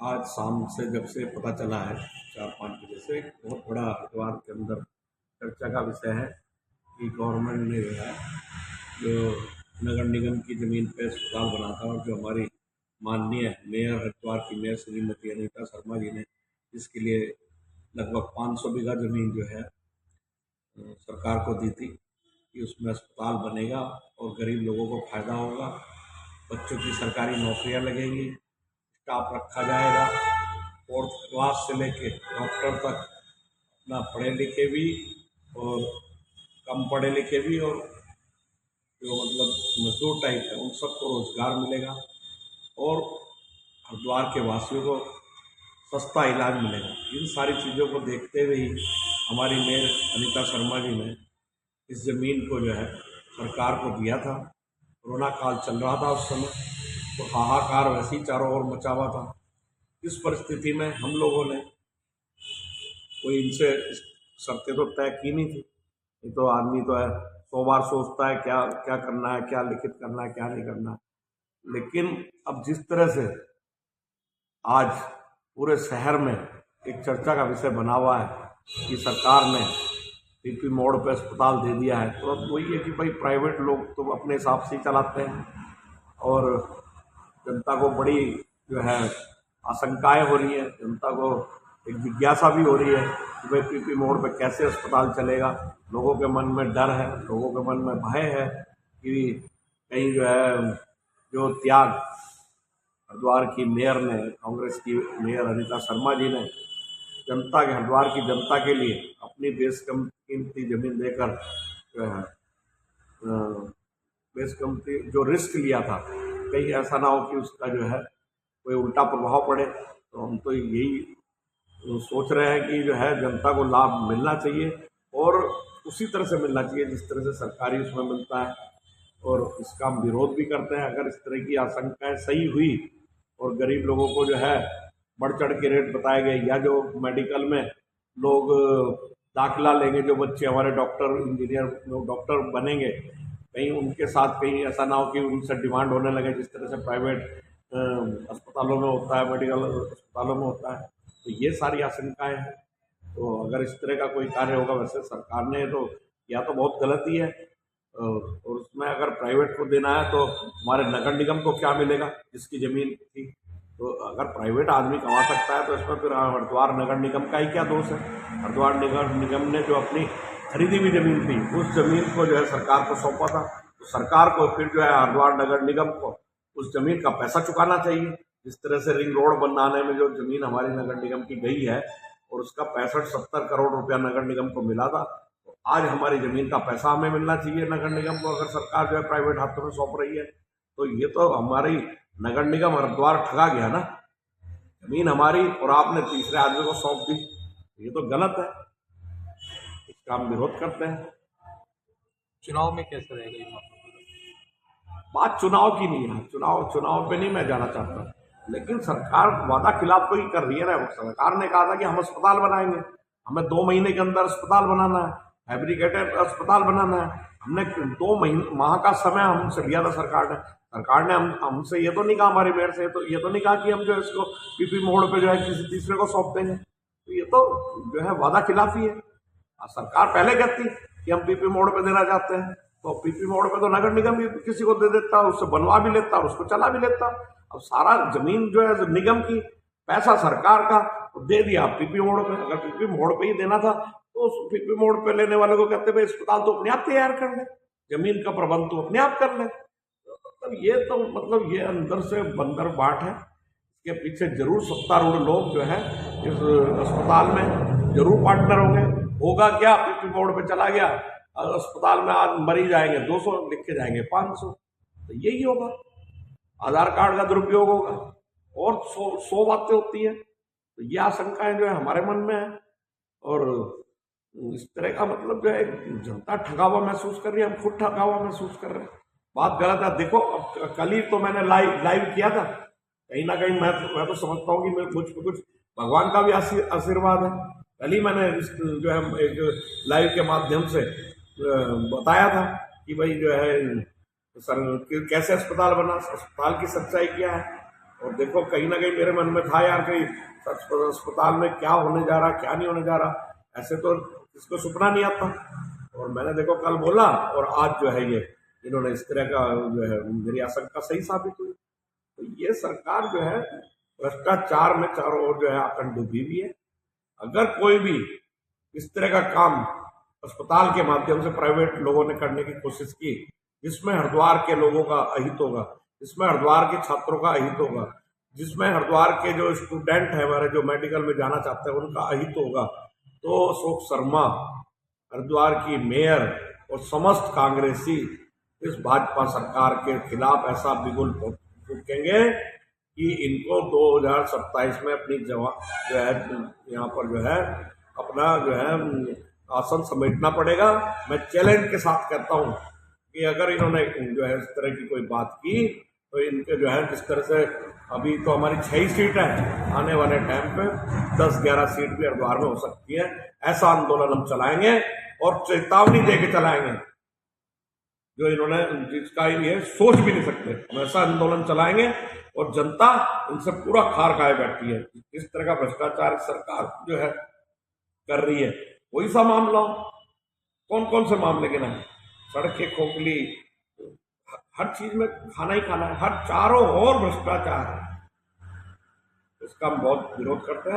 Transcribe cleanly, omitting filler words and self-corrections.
आज शाम से जब से पता चला है 4-5 बजे से एक बहुत बड़ा अखबार के अंदर चर्चा का विषय है कि गवर्नमेंट ने जो है जो नगर निगम की ज़मीन पे अस्पताल बना था और जो हमारी माननीय मेयर हरिद्वार की मेयर श्रीमती अनीता शर्मा जी ने इसके लिए लगभग 500 बीघा ज़मीन जो है सरकार को दी थी कि उसमें अस्पताल बनेगा और गरीब लोगों को फ़ायदा होगा, बच्चों की सरकारी नौकरियां लगेंगी, स्टाफ रखा जाएगा, फोर्थ क्लास से लेके डॉक्टर तक अपना पढ़े लिखे भी और कम पढ़े लिखे भी और जो मतलब मजदूर टाइप है उन सबको रोजगार मिलेगा और हरिद्वार के वासियों को सस्ता इलाज मिलेगा। इन सारी चीज़ों को देखते हुए ही हमारी मेयर अनीता शर्मा जी ने इस ज़मीन को जो है सरकार को दिया था। कोरोना काल चल रहा था उस समय, तो हाहाकार वैसे ही चारों ओर मचा हुआ था। इस परिस्थिति में हम लोगों ने कोई इनसे शर्तें तो तय की नहीं थी। ये तो आदमी तो है 100 बार सोचता है क्या क्या करना है, क्या लिखित करना है, क्या नहीं करना है। लेकिन अब जिस तरह से आज पूरे शहर में एक चर्चा का विषय बना हुआ है कि सरकार ने पीपी मोड़ पे अस्पताल दे दिया है, तो अब वही है कि भाई प्राइवेट लोग तो अपने हिसाब से ही चलाते हैं और जनता को बड़ी जो है आशंकाएं हो रही है, जनता को एक जिज्ञासा भी हो रही है कि भाई पीपी मोड़ पे कैसे अस्पताल चलेगा। लोगों के मन में डर है, लोगों के मन में भय है कि कहीं जो है जो त्याग हरिद्वार की मेयर ने, कांग्रेस की मेयर अनीता शर्मा जी ने जनता के हरिद्वार की जनता के लिए अपनी बेशकीमती जमीन देकर जो है बेशकीमती जो रिस्क लिया था, कहीं ऐसा ना हो कि उसका जो है कोई उल्टा प्रभाव पड़े। तो हम तो यही सोच रहे हैं कि जो है जनता को लाभ मिलना चाहिए और उसी तरह से मिलना चाहिए जिस तरह से सरकारी उसमें मिलता है, और इसका हम विरोध भी करते हैं। अगर इस तरह की आशंकाएं सही हुई और गरीब लोगों को जो है बढ़ चढ़ के रेट बताए गए, या जो मेडिकल में लोग दाखिला लेंगे, जो बच्चे हमारे डॉक्टर इंजीनियर डॉक्टर बनेंगे, कहीं उनके साथ कहीं ऐसा ना हो कि उनसे डिमांड होने लगे जिस तरह से प्राइवेट अस्पतालों में होता है, मेडिकल अस्पतालों में होता है। तो ये सारी आशंकाएं हैं। तो अगर इस तरह का कोई कार्य होगा, वैसे सरकार ने तो या तो बहुत गलत ही है, और उसमें अगर प्राइवेट को देना है तो हमारे नगर निगम को क्या मिलेगा जिसकी ज़मीन थी। तो अगर प्राइवेट आदमी कमा सकता है तो इसमें फिर हरिद्वार नगर निगम का ही क्या दोष है। हरिद्वार नगर निगम ने जो अपनी खरीदी हुई ज़मीन थी उस ज़मीन को जो है सरकार को सौंपा था, तो सरकार को फिर जो है हरिद्वार नगर निगम को उस ज़मीन का पैसा चुकाना चाहिए। जिस तरह से रिंग रोड बनाने में जो ज़मीन हमारी नगर निगम की गई है और उसका 65-70 करोड़ रुपया नगर निगम को मिला था, तो आज हमारी ज़मीन का पैसा हमें मिलना चाहिए नगर निगम को। अगर सरकार जो है प्राइवेट हाथों में सौंप रही है तो ये तो हमारी नगर निगम हरिद्वार ठगा गया ना। ज़मीन हमारी और आपने तीसरे आदमी को सौंप दी, ये तो गलत है, इसका हम विरोध करते हैं। चुनाव में कैसे रहेगा ये मामला? बात चुनाव की नहीं है, चुनाव पे नहीं मैं जाना चाहता, लेकिन सरकार वादा खिलाफ तो ही कर रही है ना। सरकार ने कहा था कि हम अस्पताल बनाएंगे, हमें 2 महीने के अंदर अस्पताल बनाना है, फैब्रिकेटेड अस्पताल बनाना है। हमने 2 माह का समय हमसे लिया था सरकार ने हमसे ये तो नहीं कहा, हमारी मेयर से ये तो नहीं कहा कि हम जो है इसको पीपी मोड़ पे जो है किसी तीसरे को सौंप देंगे। तो ये तो जो है वादा खिलाफी है। सरकार पहले कहती कि हम पीपी मोड़ पे देना चाहते हैं, तो पीपी मोड़ पे तो नगर निगम भी किसी को दे देता, उससे बनवा भी लेता और उसको चला भी लेता। अब सारा जमीन जो है निगम की, पैसा सरकार का, तो दे दिया पीपी मोड़ पे। अगर पीपी मोड़ पे ही देना था तो उस पीपी मोड़ पे लेने वाले को कहते भाई अस्पताल तो अपने आप तैयार कर ले, जमीन का प्रबंध तो अपने आप कर ले। मतलब ये अंदर से बंदर बाट है। इसके पीछे जरूर सत्तारूढ़ लोग जो है इस अस्पताल में जरूर पार्टनर होंगे। होगा क्या, पीपी मोड़ पे चला गया, अस्पताल में आज मरीज आएंगे 200 लिख के जाएंगे 500, तो यही होगा। आधार कार्ड का दुरुपयोग होगा और 100 बातें होती है। तो ये आशंकाएं जो है हमारे मन में है, और इस तरह का मतलब जो है जनता ठगा हुआ महसूस कर रही है, हम खुद ठगा हुआ महसूस कर रहे हैं। बात गलत है। देखो अब कल ही तो मैंने लाइव किया था, कहीं ना कहीं मैं तो समझता हूँ कि कुछ भगवान का भी आशीर्वाद है। कल ही मैंने जो है एक लाइव के माध्यम से बताया था कि भाई जो है सर कैसे अस्पताल बना, अस्पताल की सच्चाई क्या है। और देखो कहीं ना कहीं मेरे मन में था यार कि अस्पताल में क्या होने जा रहा, क्या नहीं होने जा रहा, ऐसे तो इसको सुपना नहीं आता। और मैंने देखो कल बोला और आज जो है ये इन्होंने इस तरह का जो है मेरी आशंका सही साबित हुई। तो ये सरकार जो है भ्रष्टाचार में चारों ओर जो है आंकड़ डूबी हुई है। अगर कोई भी इस तरह का काम अस्पताल के माध्यम से प्राइवेट लोगों ने करने की कोशिश की, जिसमें हरिद्वार के लोगों का अहित होगा, जिसमें हरिद्वार के छात्रों का अहित होगा, जिसमें हरिद्वार के जो स्टूडेंट है हमारे जो मेडिकल में जाना चाहते हैं उनका अहित होगा, तो अशोक शर्मा, हरिद्वार की मेयर और समस्त कांग्रेसी इस भाजपा सरकार के खिलाफ ऐसा बिगुल फूकेंगे कि इनको 2027 में अपनी जो है यहाँ पर जो है अपना जो है आसन समेटना पड़ेगा। मैं चैलेंज के साथ कहता हूँ कि अगर इन्होंने जो है इस तरह की कोई बात की तो इनके जो है जिस तरह से अभी तो हमारी 6 सीट है, आने वाले टाइम पे 10-11 सीट भी हरिद्वार में हो सकती है। ऐसा आंदोलन हम चलाएंगे और चेतावनी दे के चलाएंगे जो इन्होंने जिसका ये सोच भी नहीं सकते। हम ऐसा आंदोलन चलाएंगे और जनता इनसे पूरा खार खाए बैठी है। इस तरह का भ्रष्टाचार सरकार जो है कर रही है, कोई सा मामला हो, कौन कौन से मामले के ना, सड़कें खोखली, हर चीज में खाना ही खाना है, हर चारों ओर भ्रष्टाचार है। इसका हम बहुत विरोध करते हैं।